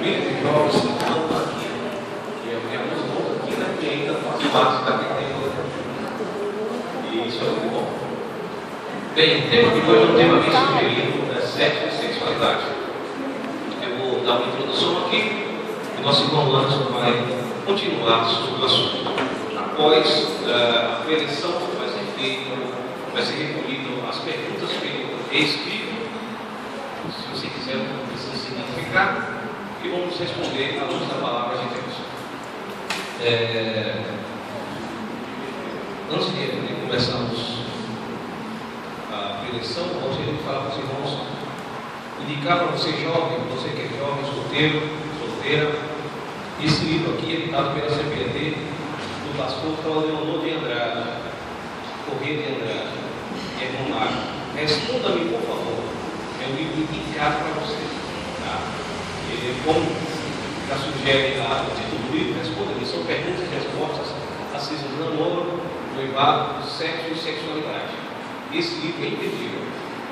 grupo de jovens que estão aqui, que é muito bom aqui, né? Que ainda faz parte daquele tempo. E isso é muito bom. Bem, o tema de hoje é um tema bem sugerido, né? Sexo e sexualidade. Eu vou dar uma introdução aqui e nosso irmão Anderson vai continuar sobre o assunto. Após a preleção vai ser feita, vai ser recolhido as perguntas pelo escrito, se você quiser, não precisa se identificar, e vamos responder à luz da palavra de Deus. Antes de começarmos a preleção, eu gostaria de falar para os irmãos, indicar para você jovem, você que é jovem, solteiro, solteira, esse livro aqui é editado pela CPD, do pastor Claudio de Andrade, Correia de Andrade, e é irmão Mário. Responda-me, por favor. É um livro indicado para você. Tá? E, como já sugere o título do livro, responda-me. São perguntas e respostas acerca do namoro, noivado, sexo e sexualidade. Esse livro é imperdível.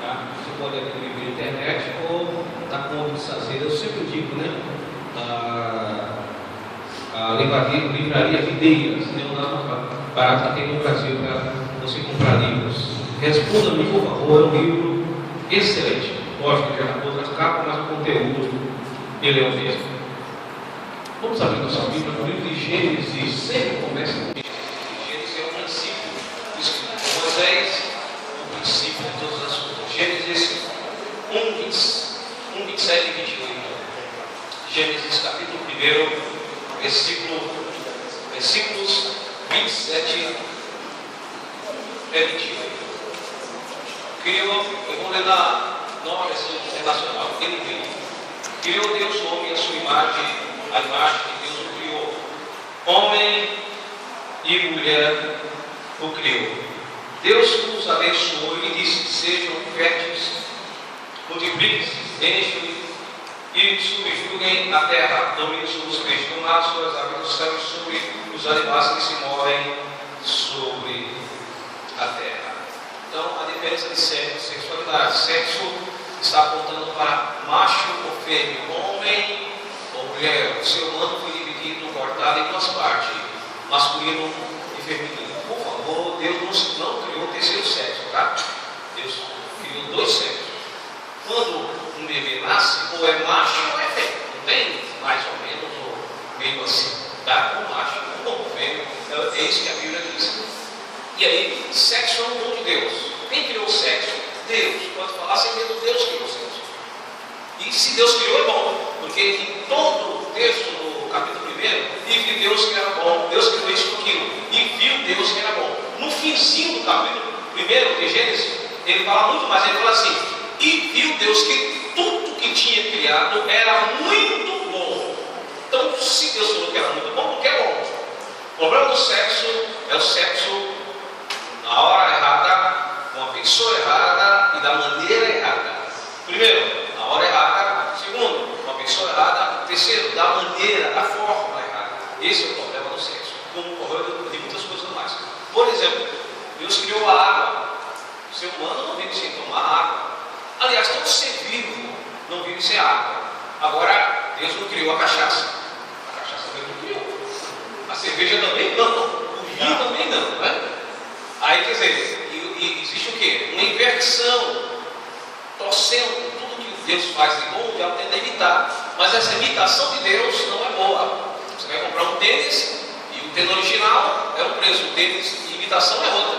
Tá? Você pode adquirir na internet ou na conta de Sazeira. Eu sempre digo, né? A livraria Videiras, né? O nome barato que tem no Brasil para você comprar livros. Responda-me, por favor, é um livro excelente. Lógico que já na outras capas, mas o conteúdo ele é o mesmo. Vamos abrir nossa Bíblia no livro de Gênesis. Sempre começa com Gênesis, é o princípio do escrito de Moisés, o princípio de todas as coisas. Gênesis 1, 27 e 28. Gênesis capítulo 1, versículos 27 a 28. Eu vou ler na nova versão internacional. Ele criou Deus o homem à sua imagem, a imagem de Deus o criou. Homem e mulher o criou. Deus os abençoou e lhe disse: sejam férteis, multipliquem-se, enchem e subjuguem a terra, dominem sobre os peixes do mar, sobre as aves do céu e sobre os animais que se movem sobre a terra. Então, a diferença de sexo e sexualidade. Sexo está apontando para macho ou fêmea, homem ou mulher. O ser humano foi dividido, cortado em duas partes, masculino e feminino. Por favor, Deus não criou o terceiro sexo, tá? Deus criou dois sexos. Quando um bebê nasce, ou é macho ou é fêmea. Não tem mais ou menos, ou meio assim, tá? Ou macho ou fêmea. É isso que a Bíblia diz. E aí, sexo é um dom de Deus. Quem criou o sexo? Deus. Pode falar sem medo, Deus criou o sexo. E se Deus criou, é bom. Porque em todo o texto do capítulo 1, e viu Deus que era bom. Deus criou isso e aquilo. E viu Deus que era bom. No finzinho do capítulo 1 de Gênesis, ele fala muito mais. Ele fala assim: e viu Deus que tudo que tinha criado era muito bom. Então, se Deus falou que era muito bom, porque é bom. O problema do sexo é o sexo na hora errada, com a pessoa errada e da maneira errada. Primeiro, na hora errada. Segundo, com a pessoa errada. Terceiro, da maneira, da forma errada. Esse é o problema do sexo, como o problema de muitas coisas mais. Por exemplo, Deus criou a água. O ser humano não vive sem tomar água. Aliás, todo ser vivo não vive sem água. Agora, Deus não criou a cachaça. A cachaça Deus não criou. A cerveja também não. O vinho também não, né? Aí, quer dizer, existe o quê? Uma inversão, torcendo tudo que Deus faz de bom, o diabo tenta imitar. Mas essa imitação de Deus não é boa. Você vai comprar um tênis e o tênis original é um preço, o tênis de imitação é outra.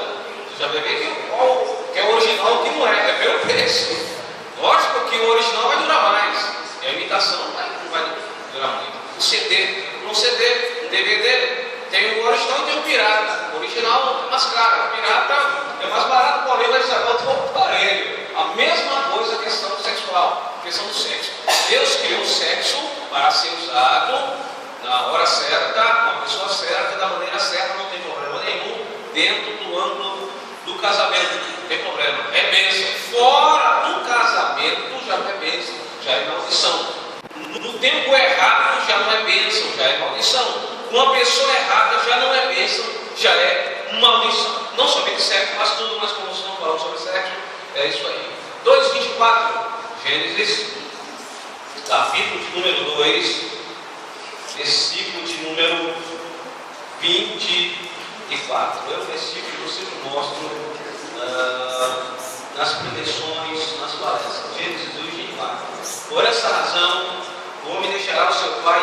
Você já vai ver que é o original e o que não é pelo preço. Lógico que o original vai durar mais, e a imitação não vai durar muito. O CD, um DVD, tem o original e tem o pirata. O original é mais caro, o pirata é mais barato, porém vai ser outro aparelho. A mesma coisa a questão sexual, a questão do sexo. Deus criou o sexo para ser usado na hora certa, com a pessoa certa, da maneira certa, não tem problema nenhum, dentro do âmbito do casamento, não tem problema, é bênção. Fora do casamento já não é bênção, já é maldição. No tempo errado já não é bênção, já é maldição. Com a pessoa errada já não é bênção, já é maldição. Não somente sexo, mas tudo, mas como nós não falamos sobre sexo, é isso aí. 2:24, Gênesis capítulo de número 2, versículo de número 24. É o versículo que eu sempre mostro nas preleções, nas palestras. Gênesis 2, 24. Por essa razão, o homem deixará o seu pai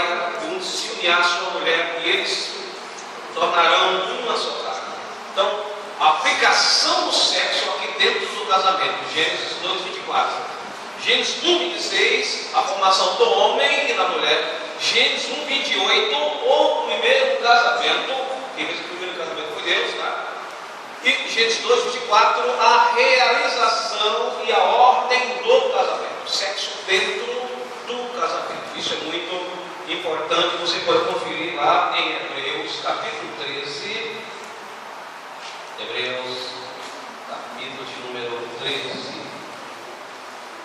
e se unirá à sua mulher, e eles tornarão uma só carne. Então, a aplicação do sexo aqui dentro do casamento. Gênesis 2, 24. Gênesis 1, 26, a formação do homem e da mulher. Gênesis 1, 28, o primeiro casamento, quem fez o primeiro casamento foi Deus, tá? E Gênesis 2, 24, a realização e a ordem do casamento. Sexo dentro do casamento. Isso é muito importante, você pode conferir lá em Hebreus, capítulo 13. Hebreus, capítulo de número 13.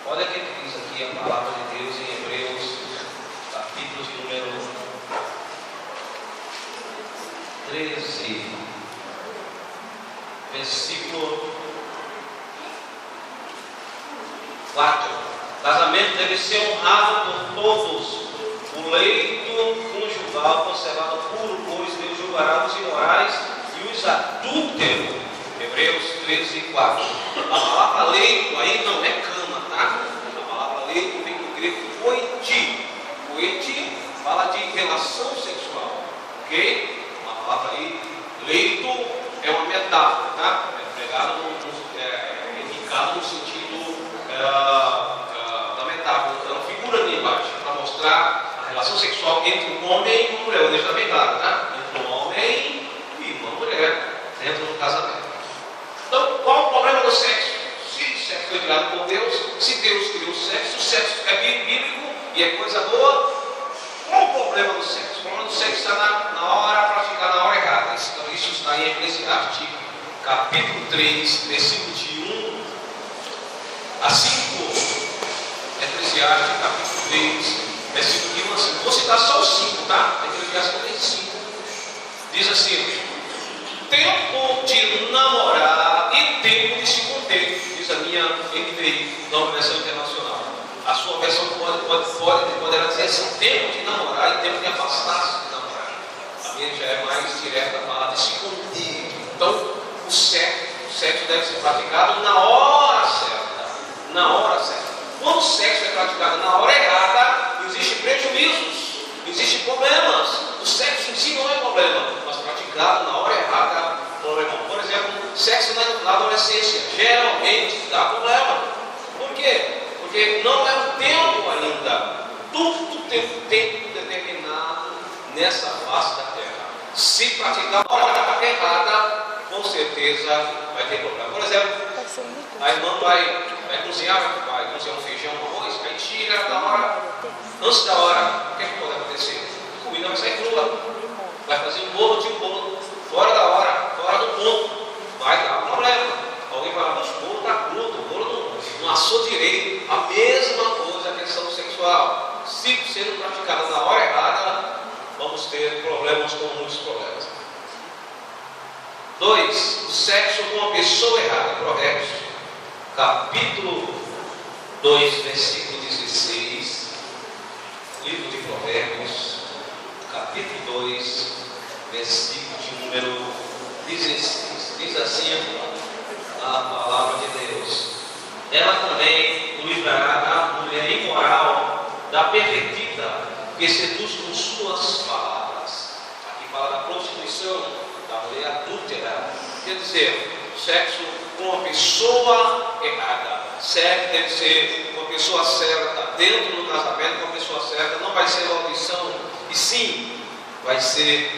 Olha o que diz aqui a palavra de Deus em Hebreus, capítulo de número 13, versículo 4. Casamento deve ser honrado por todos. O leito conjugal conservado puro, pois Deus julgará os imorais e os adúlteros. Hebreus 13, 4. A palavra leito aí não é cama, tá? A palavra leito vem do grego oiti. Oiti fala de relação sexual, ok? A palavra aí, leito, é uma metáfora, tá? É pregado, indicado no sentido da metáfora, então figura de imagem, para mostrar a relação sexual entre um homem e uma mulher. Deixa bem claro, tá? Entre um homem e uma mulher dentro do casamento. Então, qual o problema do sexo? Se o sexo foi criado por Deus, se Deus criou o sexo é bíblico e é coisa boa, qual o problema do sexo? O problema do sexo está na hora, praticar na hora errada. Isso está em Eclesiastes, capítulo 3, versículo de 1 a 5. Eclesiastes, capítulo 3, versículo de 1 a 5. Vou citar só os 5, tá? Eclesiastes 3, 5. Diz assim: tempo de namorar e tempo de se conter, diz a minha NVI, Nova Versão Internacional. A sua versão poderá dizer assim: tempo de namorar e tempo de afastar-se de namorar. A minha já é mais direta, fala de se conter. Então, o sexo deve ser praticado na hora certa. Na hora certa. Quando o sexo é praticado na hora errada, existem prejuízos, existem problemas. O sexo em si não é problema, mas praticado na hora errada, problema. Por exemplo, sexo na adolescência geralmente dá problema. Por quê? Porque não é o tempo ainda. Tudo tem um tempo determinado nessa face da terra. Se praticar na hora errada, com certeza vai ter problema. Por exemplo, a irmã vai cozinhar um feijão, um arroz, aí tira na hora, antes da hora, o que é que pode acontecer? A comida vai sair crua, vai fazer um bolo de um bolo, fora da hora, fora do ponto, vai dar problema. Alguém vai falar: mas o bolo está cru, o bolo não assou direito. A mesma coisa, a questão sexual. Se sendo praticada na hora errada, vamos ter problemas, com muitos problemas. 2. O sexo com a pessoa errada. Provérbios, capítulo 2, versículo 16. Livro de Provérbios, capítulo 2, versículo de número 16. Diz assim a palavra de Deus: ela também o livrará da mulher imoral, da pervertida, que seduz com suas palavras. Aqui fala da prostituição, da mulher adúltera. Quer dizer, sexo com uma pessoa errada. Sexo deve ser com uma pessoa certa, dentro do casamento, com uma pessoa certa. Não vai ser maldição, e sim vai ser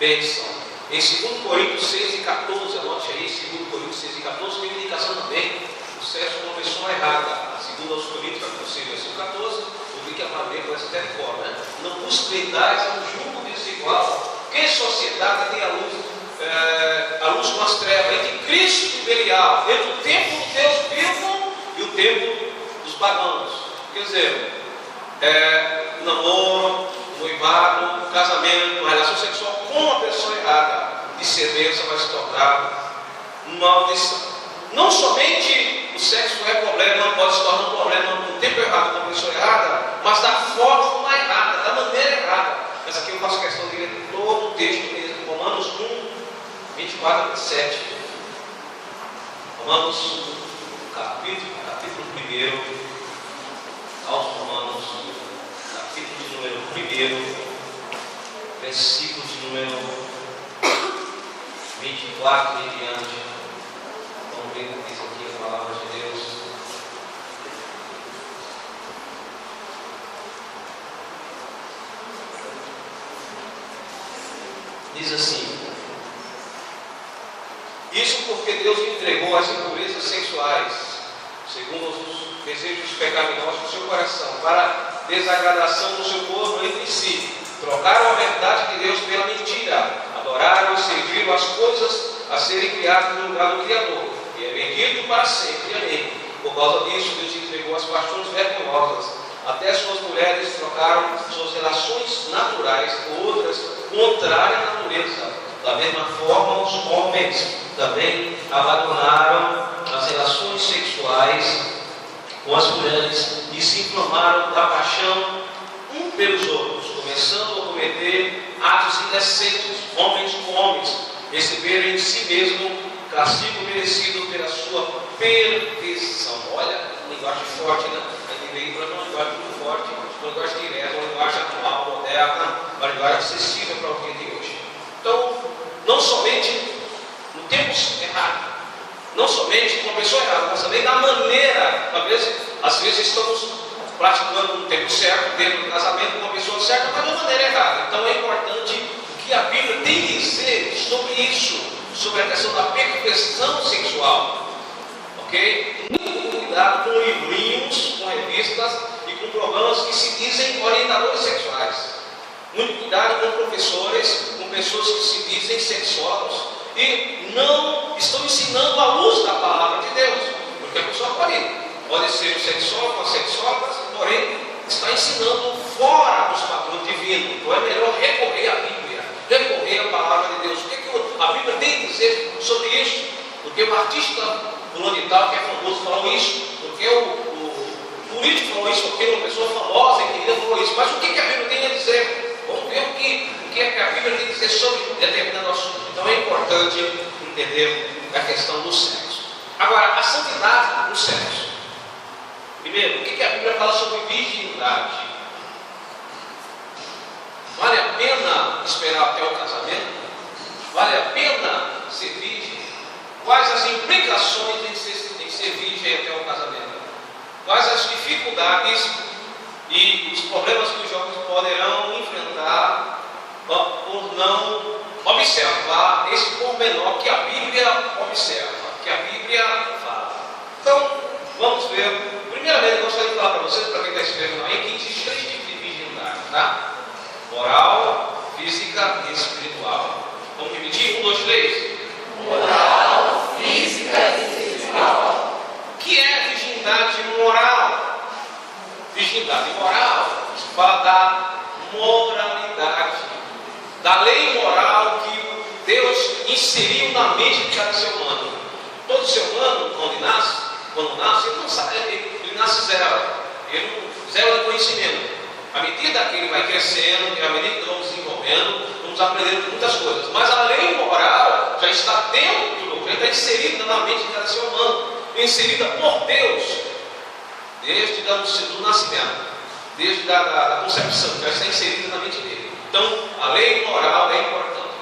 bênção. Em 2 Coríntios 6 e 14, anote aí, 2 Coríntios 6 e 14, tem indicação também o sexo com uma pessoa errada. Segundo aos Coríntios, capítulo 6, versículo 14, eu vi que a Bíblia parece até de cor, né? Não busquem tais a um julgo desigual. Que sociedade tem a luz com as trevas, entre Cristo e Belial, entre o tempo do Deus vivo e o tempo dos pagãos? Quer dizer, namoro, noivado, casamento, uma relação sexual com uma pessoa errada, descendência vai se tornar maldição. Não somente o sexo é problema, pode se tornar um problema no tempo errado com a pessoa errada, 24 a 27. Romanos, capítulo 1, aos Romanos, capítulo de número 1, versículo de número 24 e diante. Vamos ver o que diz aqui a palavra de Deus. Diz assim: isso porque Deus entregou as impurezas sexuais, segundo os desejos pecaminosos do seu coração, para desagradação do seu corpo entre si. Trocaram a verdade de Deus pela mentira, adoraram e serviram as coisas a serem criadas no lugar do Criador, e é bendito para sempre. Amém. Por causa disso, Deus entregou as paixões vergonhosas. Até suas mulheres trocaram suas relações naturais por outras contrárias à natureza. Da mesma forma, os homens também abandonaram as relações sexuais com as mulheres e se inflamaram da paixão um pelos outros, começando a cometer atos indecentes, homens com homens, receberam em si mesmo castigo merecido pela sua perfeição. Olha, linguagem forte, né? A gente veio para uma linguagem muito forte, uma linguagem direta, uma linguagem atual, moderna, uma linguagem acessível para o dia de hoje. Então, não somente no tempo errado, não somente com a pessoa errada, mas também na maneira. Às vezes estamos praticando no tempo certo, dentro do casamento, com uma pessoa certa, mas de maneira errada. Então é importante o que a Bíblia tem que dizer sobre isso, sobre a questão da perfeição sexual. Ok? Muito cuidado com livrinhos, com revistas e com programas que se dizem orientadores sexuais. Muito cuidado com professores, com pessoas que se dizem sexólogos e não estão ensinando à luz da palavra de Deus. Porque a pessoa pode ser um sexólogo, uma sexóloga, porém está ensinando fora dos padrões divinos. Então é melhor recorrer à Bíblia, recorrer à palavra de Deus. O que a Bíblia tem a dizer sobre isso? Porque o artista fulano de tal, que é famoso, falou isso. Porque o político falou isso, porque uma pessoa famosa e querida falou isso. Mas o que a Bíblia tem a dizer? Vamos ver o que a Bíblia tem a dizer sobre determinado assunto. Então é importante entender a questão do sexo. Agora, a santidade do sexo. Primeiro, o que a Bíblia fala sobre virgindade? Vale a pena esperar até o casamento? Vale a pena ser virgem? Quais as implicações em ser virgem até o casamento? Quais as dificuldades e os problemas que os jovens poderão enfrentar por não observar esse pormenor que a Bíblia observa, que a Bíblia fala? Então, vamos ver. Primeiramente, eu gostaria de falar para vocês, para quem está escrevendo aí, que existem 3 tipos de virgindade, tá? Moral, física e espiritual. Vamos repetir? 1, 2, 3. Moral, física e espiritual. O que é virgindade moral? Virgindade moral fala da moralidade, da lei moral que Deus inseriu na mente de cada ser humano. Todo ser humano, quando nasce, ele não sabe, ele nasce zero, zero de conhecimento. À medida que ele vai crescendo, à medida que vamos desenvolvendo, vamos aprendendo muitas coisas. Mas a lei moral já está dentro, já está inserida na mente de cada ser humano, inserida por Deus, desde o nascimento, desde a concepção, já está inserida na mente dele. Então, a lei moral é importante.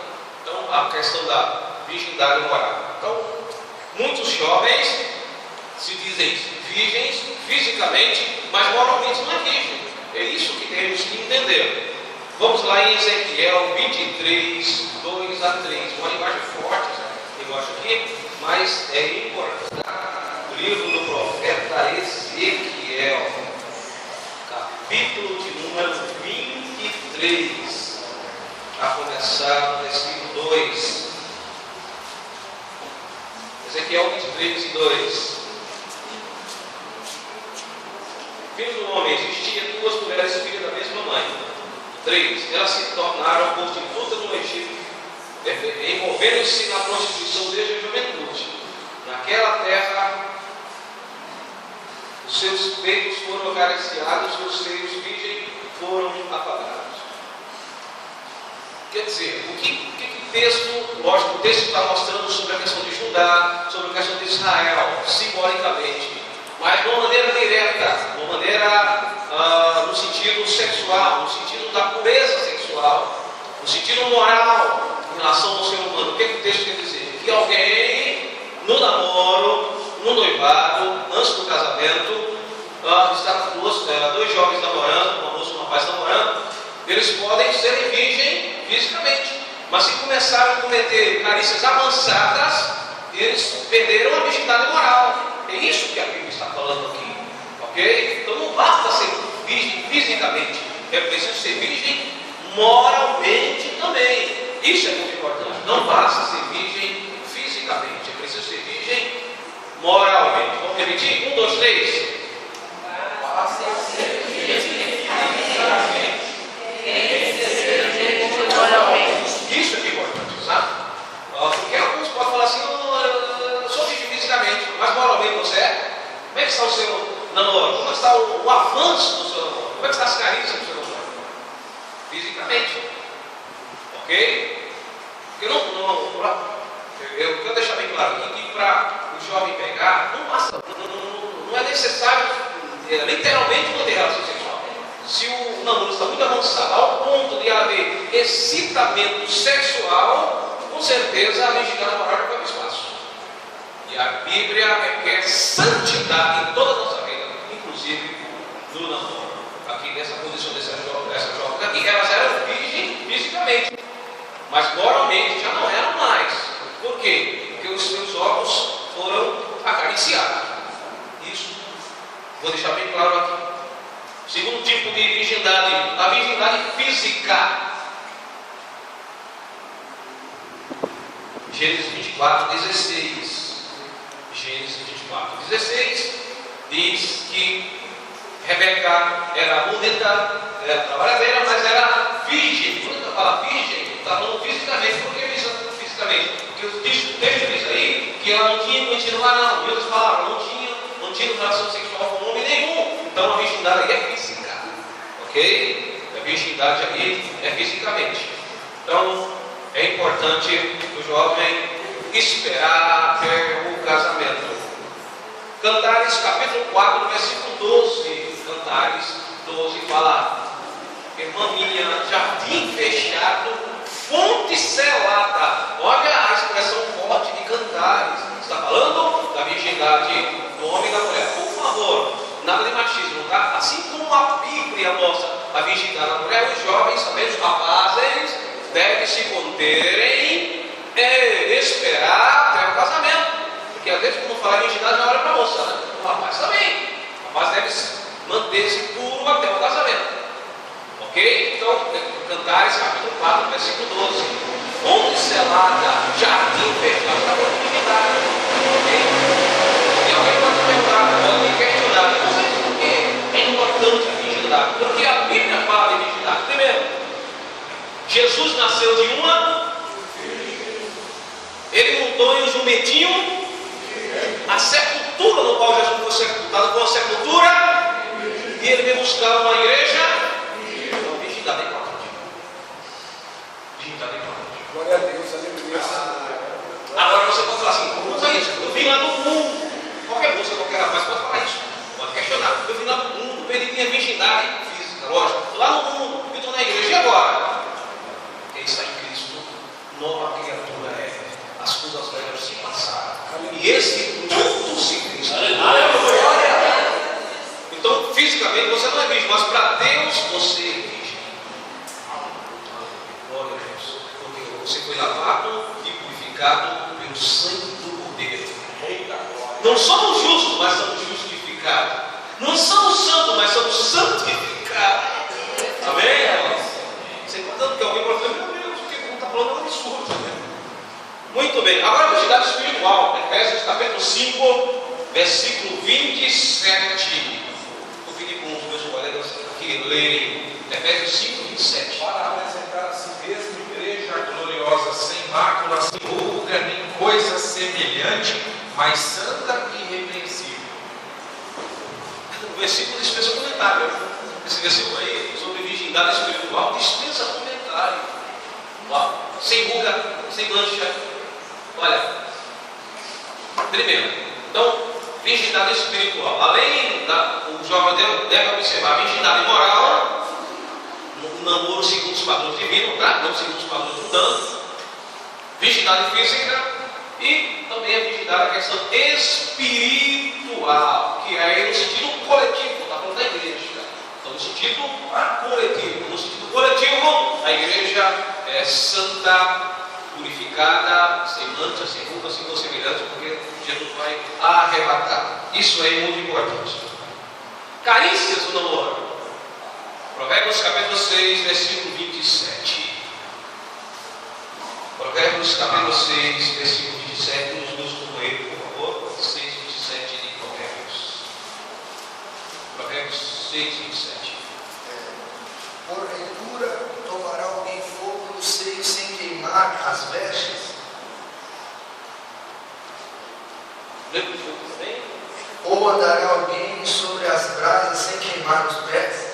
Então, a questão da virgindade moral. Então, muitos jovens se dizem virgens fisicamente, mas moralmente não é virgem. É isso que temos que entender. Vamos lá em Ezequiel 23, 2 a 3. Uma linguagem forte, linguagem aqui, mas é importante. O livro do profeta Ezequiel, capítulo de número 23, a começar no versículo 2. Ezequiel 23 e 2. Filho do homem, existia 2 mulheres filhas da mesma mãe. 3. Elas se tornaram prostitutas no Egito, envolvendo-se na prostituição desde a juventude. Naquela terra, os seus peitos foram acariciados, os seus seios virgens foram apagados. Quer dizer, o que o texto Lógico, o texto está mostrando sobre a questão de Judá, sobre a questão de Israel, simbolicamente, mas de uma maneira direta, de uma maneira no sentido sexual, no sentido da pureza sexual, no sentido moral em relação ao ser humano. O que o texto quer dizer? Que alguém, no namoro, no noivado, antes do casamento, está dois jovens namorando, uma moça e um rapaz namorando, eles podem ser virgem fisicamente, mas se começarem a cometer carícias avançadas, eles perderam a virgindade moral. É isso que a Bíblia está falando aqui, ok? Então não basta ser virgem fisicamente, é preciso ser virgem moralmente também. Isso é muito importante. Não basta ser virgem fisicamente, é preciso ser virgem moralmente. Vamos repetir? 1, 2, 3. Isso é que é importante, sabe? Porque alguns podem falar assim: eu sou virgem fisicamente, mas moralmente você é? Como é que está o seu namoro? Como está o avanço do seu namoro? Como é que está as carícias do seu namoro? Fisicamente, ok? Porque eu quero deixar bem claro aqui que para o jovem pegar, não é necessário literalmente manter relação sexual. Se o namoro está muito avançado ao ponto de haver excitamento sexual, com certeza a virgindade moral vai para o espaço. E a Bíblia requer santidade em toda a nossa vida, inclusive no namoro. Aqui nessa condição dessas jovens aqui, elas eram virgens fisicamente, mas moralmente já não eram mais. Por quê? Porque os seus órgãos foram acariciados. Isso vou deixar bem claro aqui. Segundo tipo de virgindade, a virgindade física. Gênesis 24, 16. Gênesis 24, 16 diz que Rebeca era bonita, era trabalhadeira, mas era virgem. Quando fala virgem, está falando fisicamente. Por que fisicamente? Porque o texto diz aí que ela não tinha conhecido varão. E outras palavras, não tinha relação sexual com homem nenhum. Então a virgindade aí é física, ok? A virgindade aí é fisicamente. Então é importante o jovem esperar até o casamento. Cantares capítulo 4, versículo 12. Cantares 12 fala: irmã minha, jardim fechado, fonte selada. Olha a expressão forte de Cantares. Está falando da virgindade do homem e da mulher. Por favor, nada de machismo, tá? Assim como a Bíblia mostra a virgindade da mulher, os jovens, também os rapazes, devem se conterem e esperar até o casamento. Porque às vezes, quando fala virgindade, não olha para a moça, né? O rapaz também. O rapaz deve manter-se puro até o casamento. Ok? Então, Cantares capítulo 4, versículo 12. Fonte selada, jardim fechado, está falando de virgindade. Ok? E alguém pode perguntar, pode me questionar, não sei por que é importante a virgindade. Porque a Bíblia fala de virgindade. Primeiro, Jesus nasceu de uma, ele montou em um jumentinho, a sepultura no qual Jesus foi sepultado foi uma sepultura, e ele veio buscar uma igreja. Então, virgindade é importante. Virgindade é importante. Glória a Deus, aleluia. Agora você pode falar assim: usa isso, eu vim lá do mundo. Qualquer moça, qualquer rapaz pode falar isso, pode questionar. Eu vim lá do mundo, perdi minha virgindade física, lógico, lá no mundo, eu estou na igreja. E agora? Quem está em Cristo, nova criatura é. As coisas velhas se passaram, e esse tudo se fez. Então, fisicamente você não é virgem, mas para Deus você é virgem. Glória a Deus. Porque você foi lavado e purificado pelo sangue do Cordeiro. Não somos justos, mas somos justificados. Não somos santos, mas somos santificados. Amém? Você está dando que alguém pode dizer: meu Deus, o que não está falando é um absurdo, né? Muito bem, agora a virgindade espiritual, Efésios capítulo 5, versículo 27. Vou pedir para os meus colegas que lerem Efésios 5, 27. Para apresentar a si mesmo igreja gloriosa, sem mácula, sem ruga, nem coisa semelhante, mas santa e irrepreensível. O versículo dispensa comentário. Esse versículo aí, sobre virgindade espiritual, dispensa comentário. Uau! sem ruga, sem mancha. Olha, primeiro, então, virgindade espiritual. Além o jovem deve observar virgindade moral, no namoro segundo os padrões divinos, tá? Não segundo os padrões mundanos. Virgindade física e também a virgindade, a questão espiritual, que é no sentido coletivo, está falando da igreja. Então, no sentido coletivo. No sentido coletivo, a igreja é santa, purificada, sem mancha, sem ruga, sem semelhante, porque Jesus vai arrebatar. Isso é muito importante. Carícias do namoro. Provérbios capítulo 6, versículo 27. Provérbios capítulo 6, versículo 27. Nos meus companheiros, por favor. 6, 27 de Provérbios. Provérbios 6, 27. Porventura tomará alguém fogo no seio sem queimar as vestes? Ou andará alguém sobre as brasas sem queimar os pés?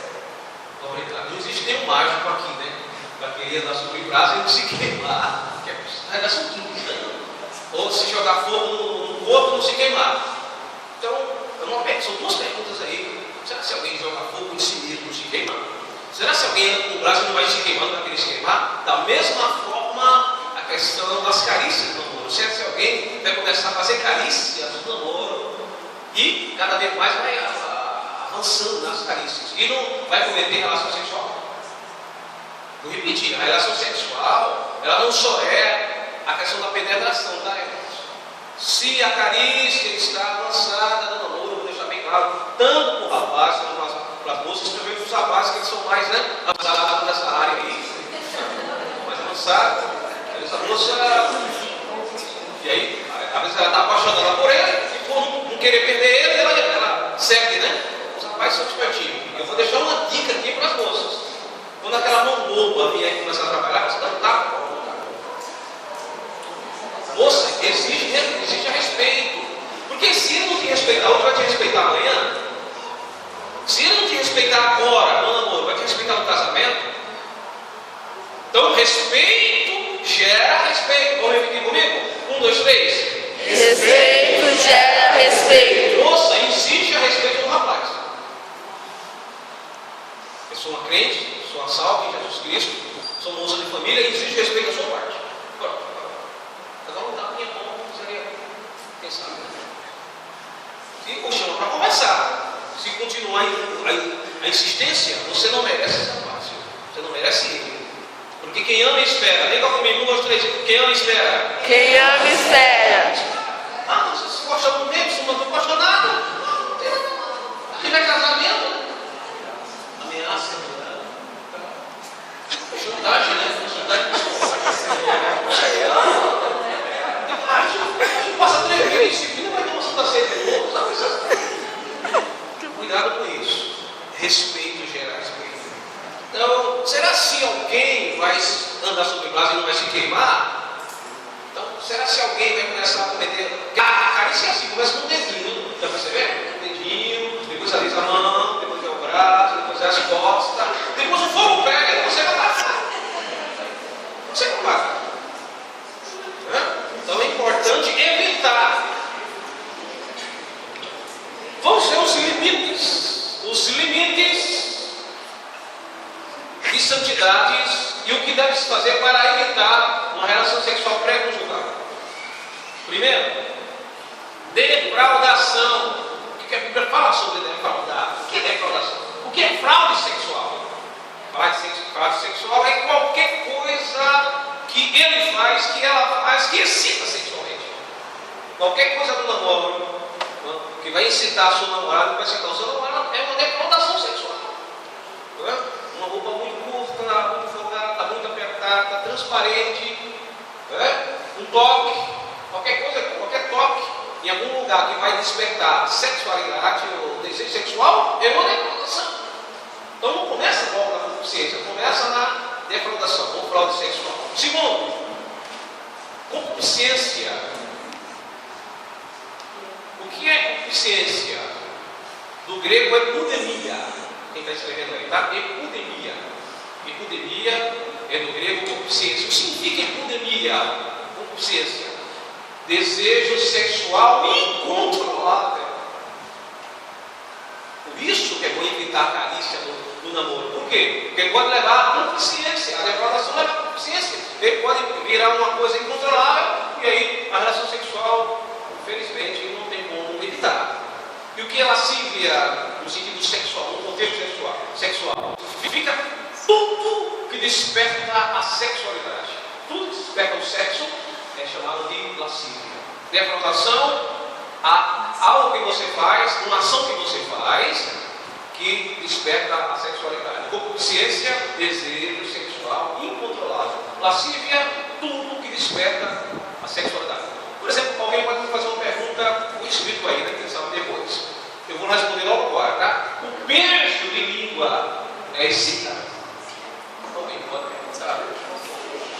Não existe nenhum mágico aqui, né? Para querer andar sobre brasa e não se queimar. Vai dar suquinho, né? Ou se jogar fogo no corpo, não se queimar. Então, são duas perguntas aí. Será se alguém joga fogo em si mesmo, não se queima? Será se alguém anda com o braço não vai se queimando para querer se queimar? Da mesma forma, a questão das carícias do namoro. Será se alguém vai começar a fazer carícias no namoro e cada vez mais vai avançando nas carícias e não vai cometer relação sexual? Vou repetir, a relação sexual, ela não só é a questão da penetração, tá, irmãos? Se a carícia está avançada no namoro, vou deixar bem claro, tanto para o rapaz quanto para as moças, principalmente os rapazes que são mais, né, avançados nessa área aí, mais avançados, essa moça, e aí, às vezes ela está apaixonada por ele, e por não querer perder ele, ela segue, né? Os rapazes são espertinhos. Eu vou deixar uma dica aqui para as moças. Quando aquela mão boba vier aqui começar a trabalhar, você dá um tapa. Moça, exige a respeito. Porque se ele não te respeitar hoje, vai te respeitar amanhã. Se ele não te respeitar agora, no namoro, vai te respeitar no casamento. Então, respeito gera respeito. Vamos repetir comigo? 1, 2, 3. Respeito gera respeito. Moça, exige a respeito do rapaz. Eu sou uma crente, sou uma salva em Jesus Cristo, sou moça de família e exige respeito da sua parte. Cada um dá a minha mão, seria, quem sabe. E o chama para conversar. Se continuar a insistência, você não merece essa parte. Você não merece ele. Porque quem ama espera. Liga comigo, 1, 2, 3. Quem ama espera. Quem ama espera. Ah, você se gosta do mesmo, você não estou apaixonado. Ele vai casar mesmo? Ameaça, chantagem, né? Chantagem. Passa 3 vezes, seguida vai ter uma santa ceia de novo, sabe? Cuidado com isso. Respeito gera respeito. Então, será se alguém vai andar sobre brasa e não vai se queimar? Então, será se alguém vai começar a cometer? A carícia é assim, começa com o dedinho, está percebendo? O dedinho, depois alisa a mão, depois é o braço, depois é as costas, depois o fogo pega, você vai pagar. Você não paga. Então é importante evitar. Vão ser os limites de santidades e o que deve se fazer para evitar uma relação sexual pré-conjugal. Primeiro, defraudação. O que a Bíblia fala sobre defraudar? O que é defraudação? O que é fraude sexual? Fraude sexual é qualquer coisa que ele faz, que ela faz, que excita sexualmente. Qualquer coisa do namoro que vai incitar seu namorado, vai incitar o seu namorado, é uma defraudação sexual. Não é? Uma roupa muito curta, muito folgada, muito apertada, transparente, não é? Um toque, qualquer toque em algum lugar que vai despertar sexualidade ou desejo sexual, é uma defraudação. Então não começa logo na concupiscência, começa na defraudação, ou fraude sexual. Segundo, concupiscência. O que é concupiscência? Do grego é epidemia. Quem está escrevendo aí, tá? Epidemia. Epidemia é do grego concupiscência. O que significa epidemia? Concupiscência. Desejo sexual incontrolável. Por isso que é bom evitar a carícia no namoro. Por quê? Porque pode levar à concupiscência. A depravação leva à concupiscência. Ele pode virar uma coisa incontrolável e aí a relação sexual, infelizmente, não tem como evitar. E o que é lascívia no sentido sexual, no contexto sexual? Significa tudo que desperta a sexualidade. Tudo que desperta o sexo é chamado de lascívia. Defraudação, algo que você faz, uma ação que você faz, que desperta a sexualidade. Concupiscência, desejo sexual incontrolável. Lascívia, tudo que desperta a sexualidade. Por exemplo, alguém pode me fazer uma pergunta, o escrito aí, né? Quem sabe depois. Eu vou responder logo agora, tá? O beijo de língua é excitante. Alguém pode perguntar?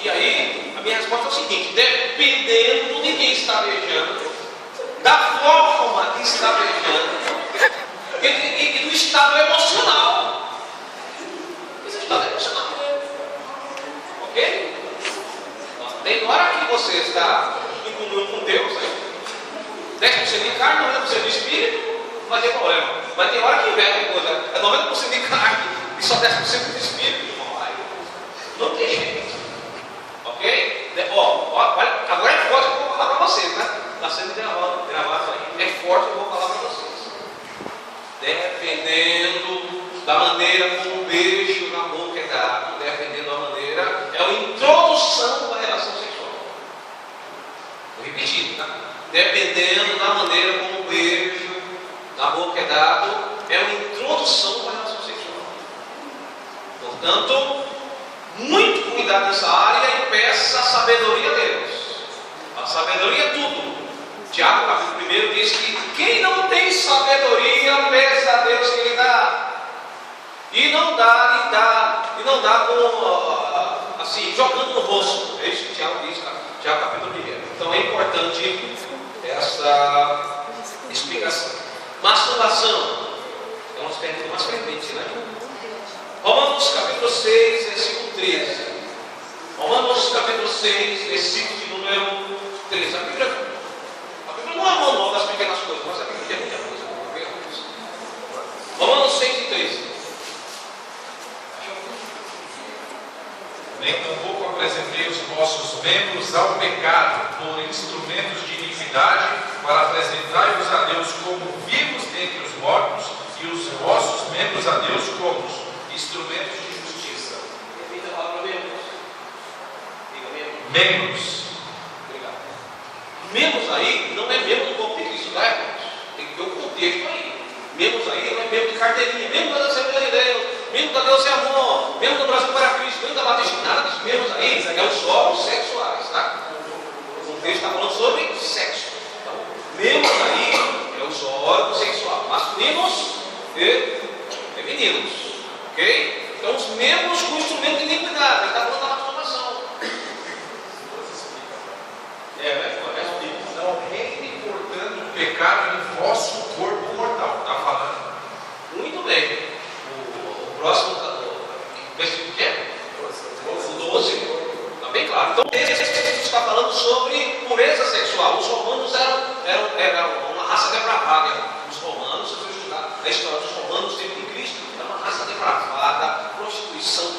E aí, a minha resposta é o seguinte: dependendo de quem está beijando, da forma que está beijando e do estado emocional. Esse estado emocional. Ok? Tem hora que você está em comunhão com Deus, né? 10% de carne, 90% de espírito, não vai ter problema. Mas tem hora que inverte a coisa. É 90% de carne e só 10% de espírito, irmão. Aí não tem jeito. Ok? Agora é forte que eu vou falar para vocês, né? Está sendo gravado aí. É forte que eu vou falar para vocês. Dependendo da maneira como o beijo na boca é dado, dependendo da maneira, é a introdução da relação sexual. Vou repetir, tá? Dependendo da maneira como o beijo na boca é dado, é uma introdução da relação sexual. Portanto, muito cuidado nessa área e peça a sabedoria a Deus. A sabedoria é tudo. Tiago, capítulo 1, diz que quem não tem sabedoria, peça a Deus que Ele dá. E não dá como, assim, jogando no rosto. É isso que Tiago diz, Tiago capítulo 1. Então é importante essa explicação. Masturbação é uma experiência mais frequente, né? Romanos capítulo 6, versículo 13. Romanos capítulo 6, versículo de número 13. A Bíblia não é um manual das pequenas coisas, mas a Bíblia tem muita coisa. Romanos 6 e 13. Nem tampouco apresentei os vossos membros ao pecado por instrumentos de iniquidade, para apresentar-vos a Deus como vivos dentre os mortos, e os vossos membros a Deus como instrumentos de justiça. Repita a palavra membros. Diga Membros. Obrigado. Membros aí não é membro do corpo de Cristo, tá, irmãos? Tem que ter um contexto aí. Membros aí não é membro de carteirinha, membro da Assembleia de Deus, membro da Deus é Amor, membro do Brasil para Cristo, membro da Batista. Nada dos membros aí é os órgãos sexuais, tá? O contexto está falando sobre sexo. Então, membros aí é os órgãos sexuais, masculinos e femininos. Ok? Então, os membros com instrumento de iniquidade. Ele está falando da masturbação. Não reine, portanto, o pecado em vosso corpo mortal. Está falando. Muito bem. O próximo versículo que é? O 12. Está bem claro. Então, esse está falando sobre pureza sexual. Os romanos eram uma raça depravada. Os romanos, se você estudar a história dos romanos, tempo de Cristo, era uma raça depravada, prostituição.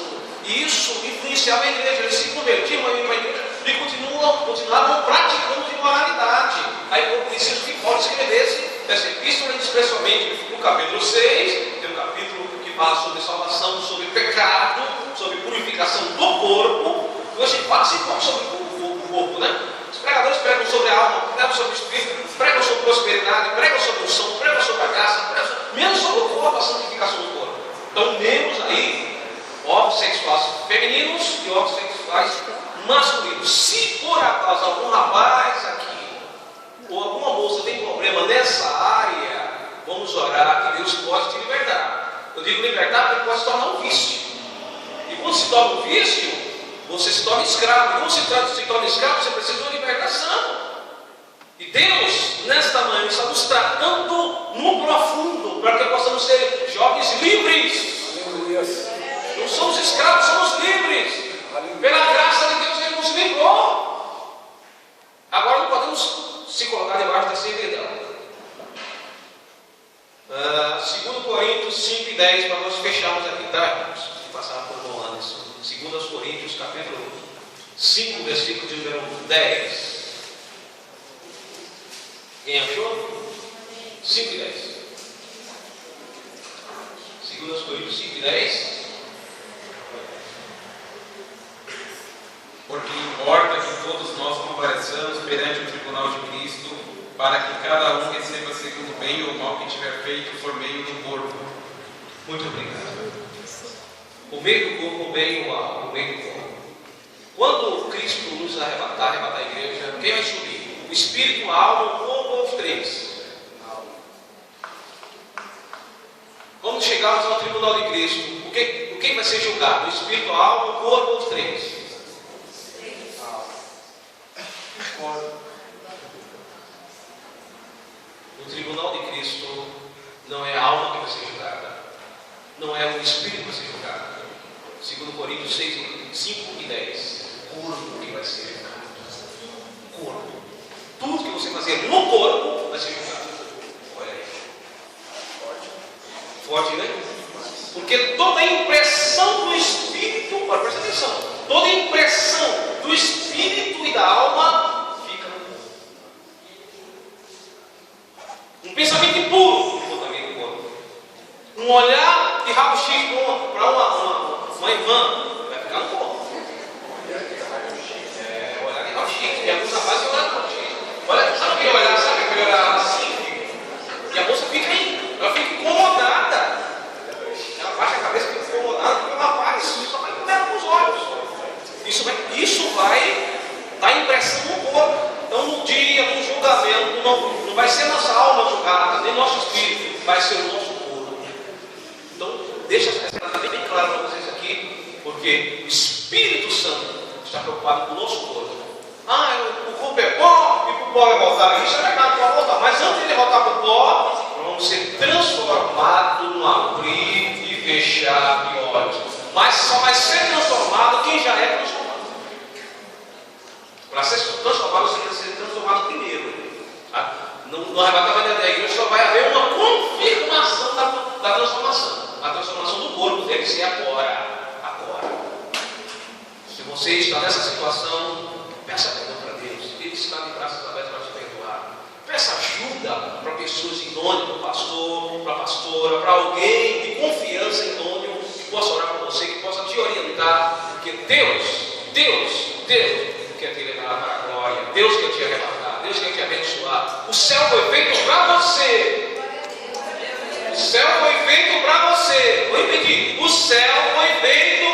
E isso influenciava a igreja. Eles se convertiam uma igreja e continuavam praticando imoralidade. Aí o preciso que Paulo escrevesse essa epístola, especialmente no capítulo 6, tem um capítulo que fala sobre salvação, sobre pecado, sobre purificação do corpo. Hoje fala sobre o corpo, né? Os pregadores pregam sobre a alma, pregam sobre o espírito, pregam sobre prosperidade, pregam sobre o som, pregam sobre a graça, menos sobre o corpo, a santificação do corpo. Então, menos aí órgãos sexuais femininos e órgãos sexuais masculinos. Se por acaso algum rapaz aqui ou alguma moça tem problema nessa área, vamos orar que Deus pode te libertar. Eu digo libertar porque pode se tornar um vício. E quando se torna um vício, você se torna escravo. E quando se torna escravo, você precisa de uma libertação. E Deus, nesta manhã, está nos tratando no profundo para que possamos ser jovens livres. Não somos escravos, somos livres. Pela graça de Deus ele nos livrou. Agora não podemos se colocar debaixo da servidão. 2 Coríntios 5 e 10, para nós fecharmos aqui, tá, irmãos? Passar por bom Anderson. 2 Coríntios, capítulo 5, versículo de número 10. Quem achou? 5 e 10. 2 Coríntios 5 e 10. Porque importa que todos nós compareçamos perante o tribunal de Cristo, para que cada um receba segundo o bem ou mal que tiver feito por meio do corpo. Muito obrigado. O meio do corpo, o bem e o mal, o meio do corpo. Quando Cristo nos arrebatar a igreja, quem vai subir? O Espírito, a alma, o corpo ou os três? Quando chegarmos ao tribunal de Cristo, o que vai ser julgado? O Espírito, a alma, o corpo ou os três? No tribunal de Cristo, não é a alma que vai ser julgada, não é o Espírito que vai ser julgado. 2 Coríntios 5 e 10. O corpo que vai ser julgado. O corpo. Tudo que você fazer no corpo vai ser julgado. Olha aí. Forte, né? Porque toda impressão do Espírito, olha, presta atenção, toda impressão do Espírito e da alma fica no corpo. Um pensamento impuro contamina o corpo. Um olhar de rabo-x para uma irmã vai ficar no corpo. Olhar de rabo-x. E a moça faz olhar de rabo-x. Olha, sabe aquele olhar assim? E a moça fica aí. Ela fica incomodada. Ela baixa a cabeça e fica incomodada. Porque ela faz isso. Só vai comer com os olhos. Isso vai dar impressão no corpo. Então, no dia, no julgamento, não vai ser nossa alma julgada, nem nosso espírito, vai ser o nosso corpo. Então, deixa essa bem claro para vocês aqui, porque o Espírito Santo está preocupado com o nosso corpo. O corpo é pó e o pó vai voltar. Isso é verdade, vai voltar. Mas antes de ele voltar para o pó, nós vamos ser transformados num abrir e fechar de olhos. Mas só vai ser transformado quem já é transformado. Para ser transformado, você tem que ser transformado primeiro. Tá? No arrebatamento da igreja só vai haver uma confirmação da transformação. A transformação do corpo deve ser agora. Se você está nessa situação, peça perdão para Deus. Ele está de braços abertos para te perdoar. Peça ajuda para pessoas idôneas, para o pastor, para a pastora, para alguém de confiança idôneo que possa orar por você, que possa te orientar. Porque Deus quer te levar para a glória. Deus quer te arrebatar. Deus quer te abençoar. O céu foi feito para você. O céu foi feito para você. Vou repetir. O céu foi feito